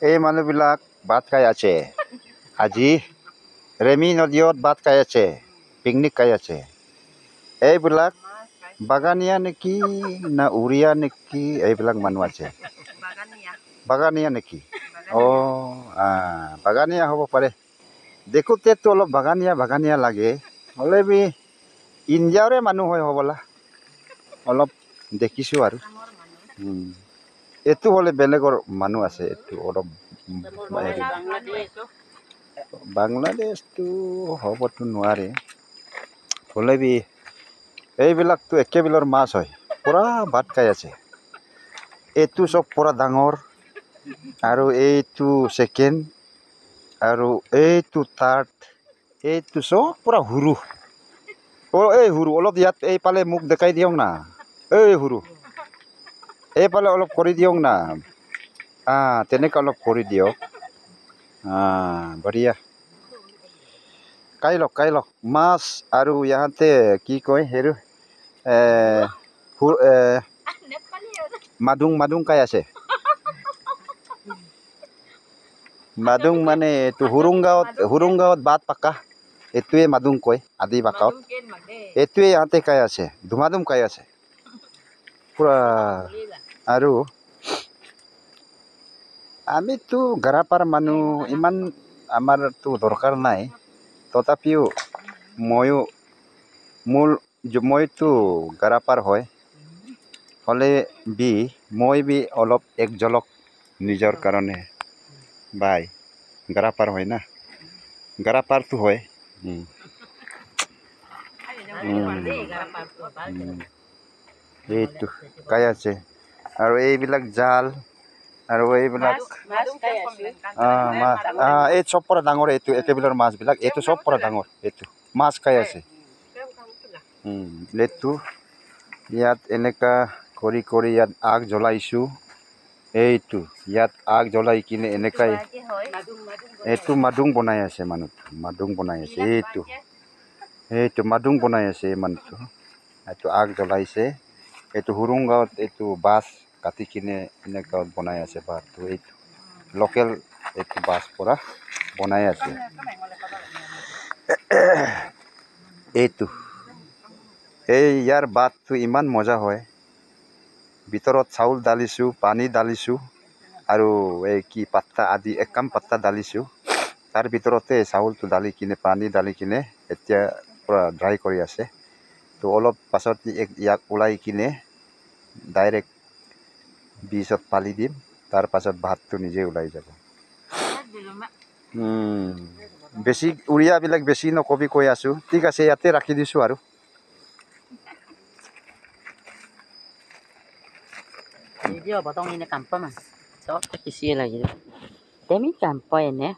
এই মানুহবিলাক ভাত খাই আছে আজি ৰেমি নদীত ভাত খাই আছে পিকনিক খাই আছে এইবিলাক বাগানীয়া নেকি না উৰিয়া নেকি এইবিলাক মানুহ আছে বাগানীয়া নেকি বাগানীয়া হ'ব পাৰে দেখোঁতেতো অলপ বাগানীয়া লাগে হ'লে বি ইণ্ডিয়াৰে মানুহ হয় হ'বলা অলপ দেখিছোঁ আৰু এইটো হ'লে বেলেগৰ মানুহ আছে এইটো অলপ বাংলাদেশটো হ'বতো নোৱাৰে হ'লে বি এইবিলাকতো একেবিলৰ মাছ হয় পূৰা ভাত খাই আছে এইটো চব পূৰা ডাঙৰ আৰু এইটো ছেকেণ্ড আৰু এইটো থাৰ্ড এইটো চব পূৰা সৰু এই সৰু অলপ ইয়াত এইফালে মোক দেখাই দিয়ক না এই সৰু এইফালে অলপ কৰি দিয়ক না তেনেকৈ অলপ কৰি দিয়ক বঢ়িয়া কাই লওক মাছ আৰু ইয়াতে কি কয় হেৰু মাদুং কাই আছে মাদুং মানে এইটো হুৰুংগাঁৱত বাট পাকা এইটোৱে মাদুং কয় আদি বাকাত এইটোৱে ইয়াতে কাই আছে ধুমাধুম কাই আছে পূৰা আৰু আমিতো গাৰাপাৰ মানুহ ইমান আমাৰতো দৰকাৰ নাই তথাপিও মইতো গাৰাপাৰ হয় হ'লে মই অলপ এক ঝলক নিজৰ কাৰণে বাই গাৰাপাৰ হয় না গাৰাপাৰটো হয় এইটো কাই আছে আৰু এইবিলাক জাল আৰু এইবিলাক এই চব পৰা ডাঙৰ এইটো একেবিলৰ মাছবিলাক এইটো চব পৰা ডাঙৰ এইটো মাছ খাই আছে এইটো ইয়াত এনেকা কৰি ইয়াত আগ জ্বলাইছোঁ এইটো ইয়াত আগ জ্বলাই কিনে এনেকাই এইটো মাদুং বনাই আছে মানুহটো মাদুং বনাই আছে এইটো মাদুং বনাই আছে এই মানুহটো এইটো আগ জ্বলাইছে এইটো হুৰুংগাঁৱত এইটো বাছ কাটি কিনে এনেকুৱা বনাই আছে বাছটো এইটো লোকেল এইটো বাছ পৰা বনাই আছে এইটো ইয়াৰ বাটটো ইমান মজা হয় ভিতৰত চাউল ঢালিছোঁ পানী ঢালিছোঁ আৰু এই কি পাত্তা আদি একাম পাত্তা ঢালিছোঁ তাৰ ভিতৰতে চাউলটো ঢালি কিনে পানী ঢালি কিনে এতিয়া পূৰা ড্ৰাই কৰি আছে তো অলপ পাছত ইয়াক ওলাই কিনে ডাইৰেক্ট বিচত পালি দিম তাৰ পাছত ভাতটো নিজে ওলাই যাব বেছি উৰিয়াবিলাক বেছি নকবি কৈ আছোঁ ঠিক আছে ইয়াতে ৰাখি দিছোঁ আৰু Video potong ini kampung mas, so kecil lagi. Demi kampung ini.